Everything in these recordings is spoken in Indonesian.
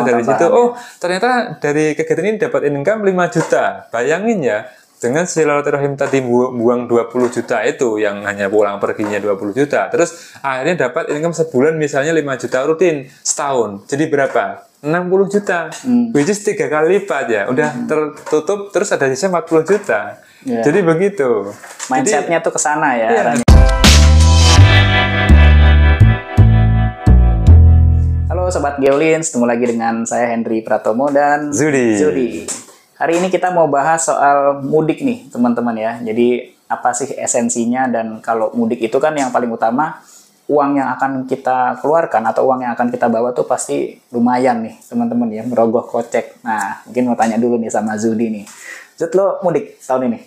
dari situ, oh ternyata dari kegiatan ini dapat income 5 juta. Bayangin ya, dengan silaturahim tadi buang 20 juta itu, yang hanya pulang perginya 20 juta. Terus akhirnya dapat income sebulan misalnya 5 juta rutin setahun. Jadi berapa? 60 juta. Which is 3 kali lipat ya. Udah tertutup, terus ada sisa 40 juta. Jadi begitu. Mindsetnya tuh ke sana ya. Iya. Halo Sobat Geolins, ketemu lagi dengan saya Henry Pratomo dan Zudi. Hari ini kita mau bahas soal mudik nih teman-teman ya. Jadi apa sih esensinya, dan kalau mudik itu kan yang paling utama uang yang akan kita keluarkan atau uang yang akan kita bawa tuh pasti lumayan nih teman-teman ya, merogoh kocek. Nah mungkin mau tanya dulu nih sama Zudi nih. Zud, lo mudik tahun ini?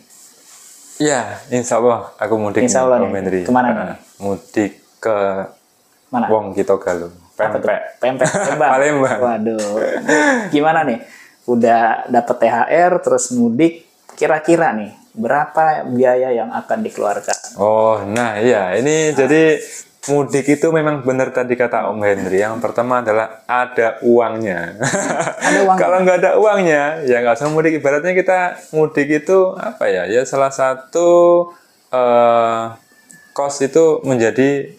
Iya, insya Allah aku mudik. Insya Allah nih, kemana nih? Mudik ke mana? Wong Kito Galuh. Pempek. Palembang. Waduh. Gimana nih? Udah dapet THR terus mudik, kira-kira nih berapa biaya yang akan dikeluarkan? Oh, nah iya, ini jadi mudik itu memang benar tadi kata Om Henry. Yang pertama adalah ada uangnya. Ada uangnya. Kalau nggak ada uangnya, ya nggak usah mudik. Ibaratnya kita mudik itu apa ya? Ya salah satu kos itu menjadi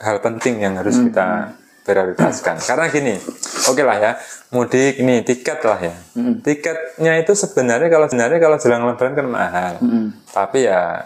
hal penting yang harus kita prioritaskan. Karena gini, oke lah ya, mudik ini tiket lah ya. Tiketnya itu sebenarnya kalau jelang lebaran kan mahal. Tapi ya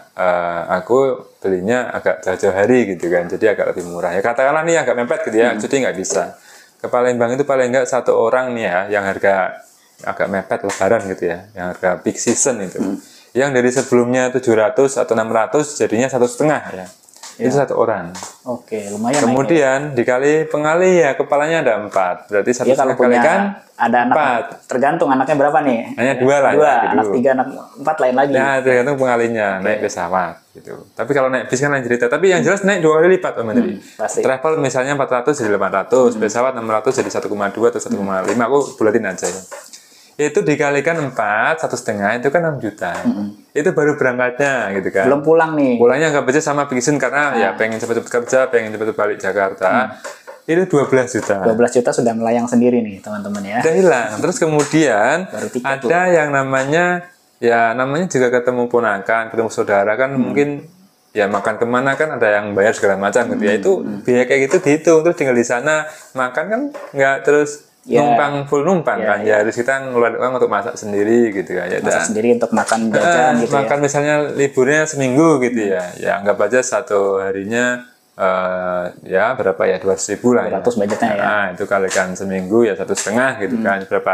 aku belinya agak jauh-jauh hari gitu kan, jadi agak lebih murah. Ya katakanlah nih agak mepet gitu ya, jadi nggak bisa. Ke Palembang itu paling nggak satu orang nih ya, yang harga agak mepet lebaran gitu ya, yang harga peak season itu. Yang dari sebelumnya 700 atau 600 jadinya 1,5 ya. Itu satu orang. Oke, lumayan. Kemudian dikali pengali ya, kepalanya ada 4. Berarti satu kalau kali kan ada anak 4. Tergantung anaknya berapa nih? Hanya 2 lah. 2, ya, anak 3, anak 4 lain lagi. Nah, tergantung pengalinya, naik pesawat gitu. Tapi kalau naik bis kan lain cerita. Tapi yang jelas naik 2 kali lipat, Om Menteri. Pasti. Travel misalnya 400 jadi 800, pesawat 600 jadi 1,2 atau 1,5. Aku bulatin aja ya. Itu dikalikan 4, 1,5 itu kan 6 juta. Itu baru berangkatnya gitu kan. Belum pulang nih. Pulangnya nggak baca sama bikin karena ya pengen cepet-cepet kerja, pengen cepet-cepet balik Jakarta. Itu 12 juta. 12 juta sudah melayang sendiri nih teman-teman ya. Udah hilang. Terus kemudian ada yang namanya juga ketemu ponakan, ketemu saudara kan mungkin ya makan kemana kan ada yang bayar segala macam gitu ya. Itu biaya kayak gitu dihitung. Terus tinggal di sana makan kan nggak terus full numpang kan ya, harus kita ngeluarin uang untuk masak sendiri gitu kan ya, masak sendiri untuk makan jajan gitu makan ya. Misalnya liburnya seminggu gitu ya nggak aja satu harinya ya berapa ya 200.000 lah 200 budgetnya ya. Nah itu kalikan seminggu ya 1,5 gitu kan, berapa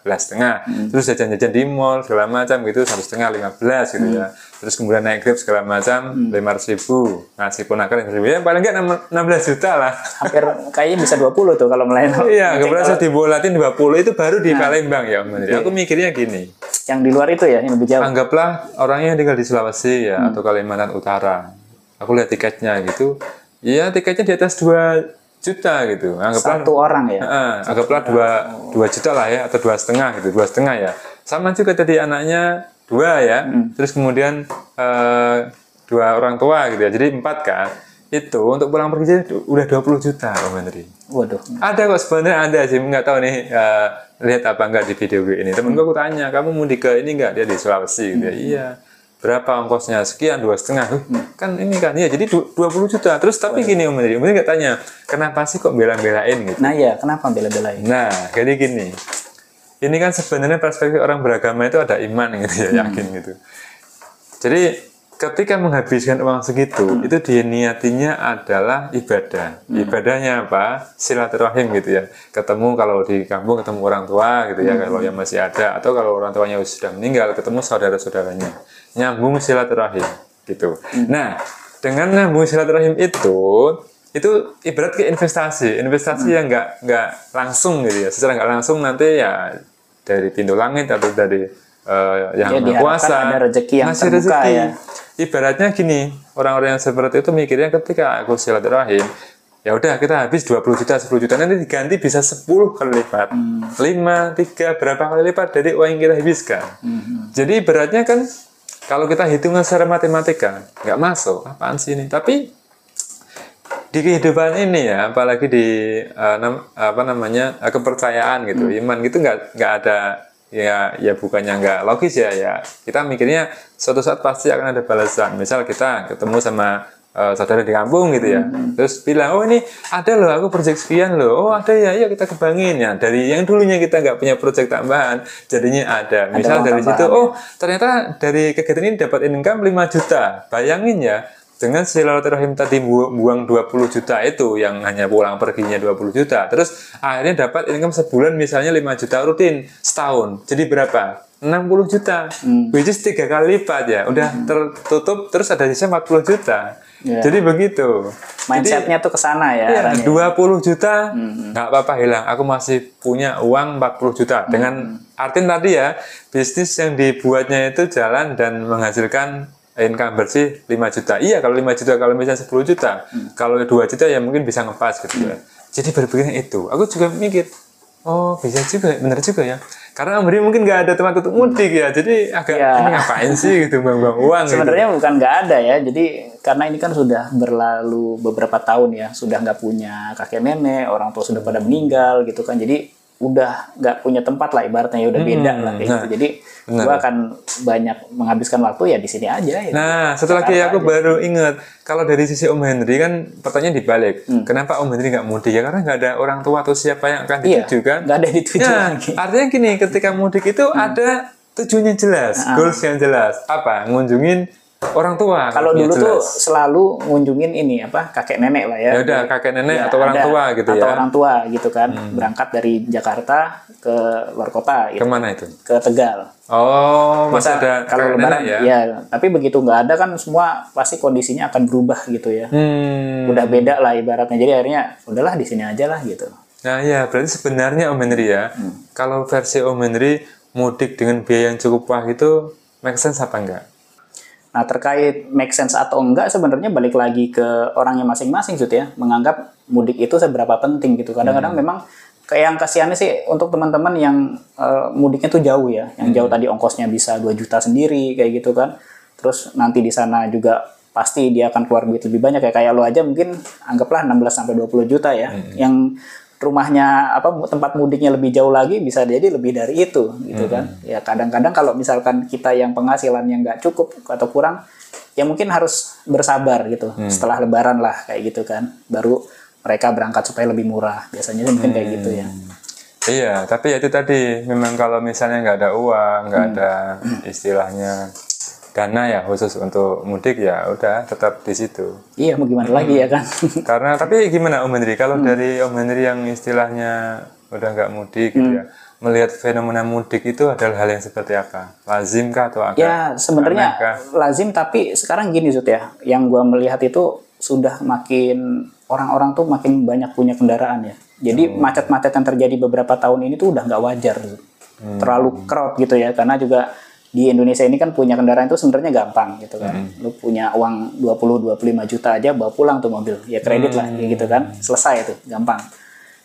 13,5. Terus jajan-jajan di mall segala macam gitu 1,5 15 gitu ya. Terus kemudian naik Grab segala macam 500.000, ngasih ponakan 500.000 ya paling nggak 16 juta lah. Hampir kayaknya bisa 20 tuh kalau melayan. Iya, nggak berasa dibolatin 20 itu baru di Palembang ya Om Menteri. Aku mikirnya gini. Yang di luar itu ya, yang lebih jauh. Anggaplah orangnya tinggal di Sulawesi ya atau Kalimantan Utara. Aku lihat tiketnya gitu. Iya, tiketnya di atas 2 juta gitu. Anggaplah satu orang ya. Anggaplah 2 juta lah ya atau 2,5 gitu, 2,5 ya. Sama juga tadi anaknya 2 ya. Terus kemudian 2 orang tua gitu ya. Jadi 4 kan. Itu untuk pulang pergi udah 20 juta Om Menteri. Waduh. Ada kok sebenarnya, ada sih, nggak tahu nih lihat apa enggak di video ini. Temenku aku tanya, kamu mudik ke ini enggak? Dia di Sulawesi gitu ya. Iya. Berapa ongkosnya? Sekian, 2,5. Kan ini kan ya, jadi 20 juta. Terus tapi gini Om Menteri nggak tanya, kenapa sih kok bela-belain gitu? Nah ya, kenapa bela-belain? Nah, jadi gini. Ini kan sebenarnya perspektif orang beragama itu ada iman gitu ya, yakin gitu. Jadi ketika menghabiskan uang segitu, itu diniatinya adalah ibadah. Ibadahnya apa? Silaturahim gitu ya. Ketemu kalau di kampung ketemu orang tua gitu ya, kalau yang masih ada, atau kalau orang tuanya sudah meninggal ketemu saudara-saudaranya. Nyambung silaturahim gitu. Nah, dengan nyambung silaturahim itu ibarat ke investasi yang nggak langsung gitu ya. Secara nggak langsung nanti ya dari pintu langit atau dari yang Maha Kuasa ada rezeki yang ngasih terbuka rezeki. ya. Ibaratnya gini, orang-orang yang seperti itu mikirnya ketika aku silaturahim, ya udah kita habis 20 juta, 10 juta nanti diganti bisa 10 kali lipat. 5, 3 berapa kali lipat dari uang yang kita habiskan. Jadi ibaratnya kan kalau kita hitungan secara matematika nggak masuk, apaan sih ini? Tapi di kehidupan ini ya, apalagi di kepercayaan gitu, iman gitu nggak ada ya bukannya nggak logis ya kita mikirnya suatu saat pasti akan ada balasan. Misal kita ketemu sama saudara di kampung gitu ya, terus bilang, oh ini ada loh aku proyek sekian loh, oh ada ya, yuk kita kembangin ya, dari yang dulunya kita nggak punya proyek tambahan jadinya ada misal dari situ, oh ternyata dari kegiatan ini dapat income 5 juta, bayangin ya, dengan silaturahim tadi buang 20 juta itu yang hanya pulang perginya 20 juta, terus akhirnya dapat income sebulan misalnya 5 juta rutin setahun, jadi berapa? 60 juta, which is 3 kali lipat ya, udah tertutup, terus ada sisa 40 juta. Jadi begitu. Mindsetnya tuh kesana ya. 20 juta nggak apa-apa hilang. Aku masih punya uang 40 juta. Dengan artian tadi ya, bisnis yang dibuatnya itu jalan dan menghasilkan income bersih 5 juta. Iya, kalau 5 juta, kalau misalnya 10 juta. Kalau 2 juta ya mungkin bisa ngepas gitu ya. Jadi berpikirnya itu. Aku juga mikir, oh bisa juga, benar juga ya. Karena Om Bri mungkin nggak ada tempat untuk mudik ya, jadi agak ini ngapain sih gitu buang-buang uang. Sebenarnya gitu. Bukan nggak ada ya, jadi karena ini kan sudah berlalu beberapa tahun ya, sudah nggak punya kakek nenek, orang tua sudah pada meninggal gitu kan, jadi udah nggak punya tempat lah ibaratnya, ya udah beda lah kayak gitu. Jadi gua akan banyak menghabiskan waktu ya di sini aja. Ya. Nah, setelah lagi aku baru ingat kalau dari sisi Om Henry kan pertanyaan dibalik. Kenapa Om Henry nggak mudik ya? Karena nggak ada orang tua atau siapa yang akan dituju kan? Nggak ada dituju lagi. Artinya gini, ketika mudik itu ada tujuannya jelas, goals yang jelas. Apa? Ngunjungin orang tua. Kalau dulu tuh selalu ngunjungin ini kakek nenek lah ya. Ya udah kakek nenek atau orang tua gitu atau ya. Atau orang tua gitu kan. Berangkat dari Jakarta ke luar kota gitu. Kemana itu? Ke Tegal. Oh, masih ada kalau lebaran ya. Tapi begitu nggak ada kan semua pasti kondisinya akan berubah gitu ya. Udah beda lah ibaratnya. Jadi akhirnya udahlah di sini aja lah gitu. Nah ya, berarti sebenarnya Om Henry ya, kalau versi Om Henry mudik dengan biaya yang cukup wah itu make sense apa enggak? Nah, terkait make sense atau enggak sebenarnya balik lagi ke orangnya masing-masing gitu ya. Menganggap mudik itu seberapa penting gitu. Kadang-kadang memang kayak yang kasihannya sih untuk teman-teman yang mudiknya tuh jauh ya. Yang jauh tadi ongkosnya bisa 2 juta sendiri kayak gitu kan. Terus nanti di sana juga pasti dia akan keluar duit lebih banyak ya. Kayak lo aja mungkin anggaplah 16 sampai 20 juta ya. Yang rumahnya tempat mudiknya lebih jauh lagi bisa jadi lebih dari itu gitu kan. Ya kadang-kadang kalau misalkan kita yang penghasilannya nggak cukup atau kurang ya mungkin harus bersabar gitu setelah lebaran lah kayak gitu kan, baru mereka berangkat supaya lebih murah biasanya mungkin kayak gitu ya. Iya, tapi ya itu tadi memang kalau misalnya nggak ada uang, nggak ada istilahnya dana ya khusus untuk mudik ya udah tetap di situ. Iya, mau gimana lagi ya kan. Karena tapi gimana Om Henry kalau dari Om Henry yang istilahnya udah nggak mudik gitu ya, melihat fenomena mudik itu adalah hal yang seperti apa? Lazim kah atau agak? Ya sebenarnya lazim, tapi sekarang gini Zut ya, yang gua melihat itu sudah makin orang-orang tuh makin banyak punya kendaraan ya. Jadi macet-macet yang terjadi beberapa tahun ini tuh udah nggak wajar, terlalu crowd gitu ya, karena juga di Indonesia ini kan punya kendaraan itu sebenarnya gampang gitu kan. Lu punya uang 20-25 juta aja bawa pulang tuh mobil. Ya kredit lah gitu kan. Selesai itu, gampang.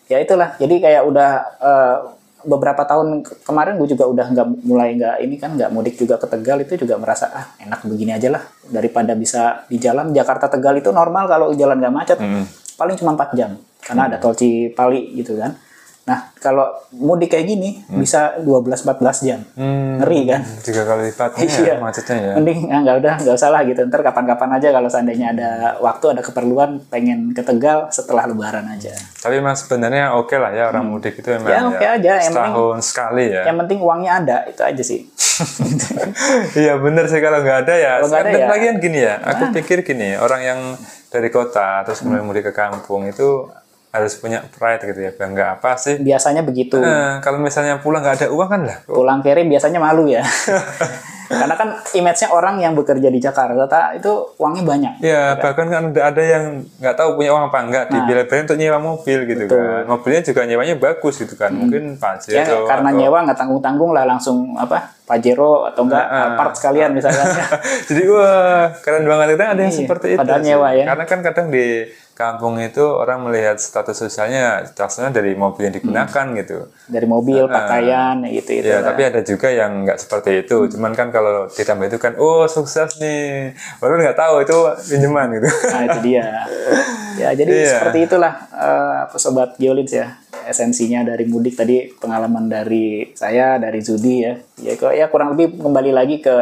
Ya itulah. Jadi kayak udah beberapa tahun kemarin gue juga udah nggak mudik juga ke Tegal, itu juga merasa enak begini aja lah daripada bisa di jalan. Jakarta Tegal itu normal kalau jalan nggak macet paling cuma 4 jam karena ada tol Cipali gitu kan. Nah, kalau mudik kayak gini bisa 12-14 jam. Ngeri kan? 3 kali lipatnya ya, macetnya ya. Mending nggak usah lah gitu. Ntar kapan-kapan aja kalau seandainya ada waktu, ada keperluan pengen ke Tegal setelah lebaran aja. Tapi Mas sebenarnya oke lah ya orang mudik itu memang ya oke aja. Setahun sekali ya. Yang penting uangnya ada, itu aja sih. Iya bener sih, kalau nggak ada ya. Ya. Lagian gini ya, aku pikir gini, orang yang dari kota terus kemudian mudik ke kampung itu harus punya pride gitu ya, bangga apa sih? Biasanya begitu. Kalau misalnya pulang nggak ada uang kan lah. Pulang kirim biasanya malu ya. Karena kan image-nya orang yang bekerja di Jakarta itu uangnya banyak. Ya, bahkan kan ada yang nggak tahu punya uang apa enggak, dibela-belain untuk nyewa mobil gitu kan. Mobilnya juga nyewanya bagus gitu kan. Mungkin Pajero. Ya, karena nyewa nggak tanggung-tanggung lah, langsung Pajero atau enggak Alphard sekalian misalnya. Jadi wah, keren banget, ada yang seperti itu. Padahal nyewa ya. Karena kan kadang di kampung itu orang melihat status sosialnya contohnya dari mobil yang digunakan gitu. Dari mobil, pakaian, gitu. Ya, tapi ada juga yang nggak seperti itu. Cuman kan kalau ditambah itu kan, oh sukses nih. Baru nggak tahu itu pinjaman gitu. Nah, itu dia. Ya, jadi seperti itulah Sobat Geolins ya. Esensinya dari mudik tadi, pengalaman dari saya, dari Zudi ya. Ya kurang lebih kembali lagi ke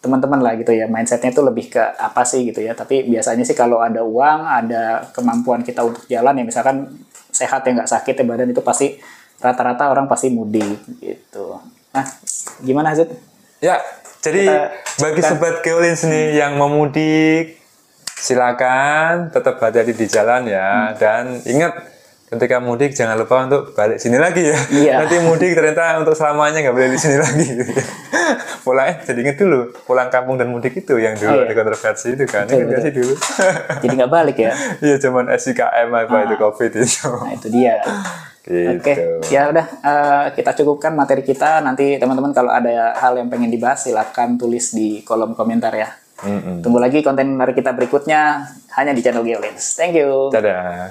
teman-teman lah gitu ya, mindsetnya itu lebih ke apa sih gitu ya. Tapi biasanya sih kalau ada uang, ada kemampuan kita untuk jalan ya, misalkan sehat ya nggak sakit ya badan, itu pasti rata-rata orang pasti mudik gitu. Nah, gimana Zud? Ya, jadi bagi Sobat Geolins nih yang mau mudik, silakan tetap hati-hati di jalan ya. Dan ingat, ketika mudik jangan lupa untuk balik sini lagi ya. Iya. Nanti mudik ternyata untuk selamanya nggak boleh di sini lagi. Pulangnya jadi inget dulu, pulang kampung dan mudik itu yang dulu ada kontroversi itu kan. Ingat nggak sih dulu? Jadi nggak balik ya? Iya, zaman SIKM apa itu COVID itu. Nah, itu dia. Gitu. Oke, ya udah kita cukupkan materi kita. Nanti teman-teman kalau ada hal yang pengen dibahas silakan tulis di kolom komentar ya. Tunggu lagi konten dari kita berikutnya hanya di channel Geolins. Thank you. Dadah.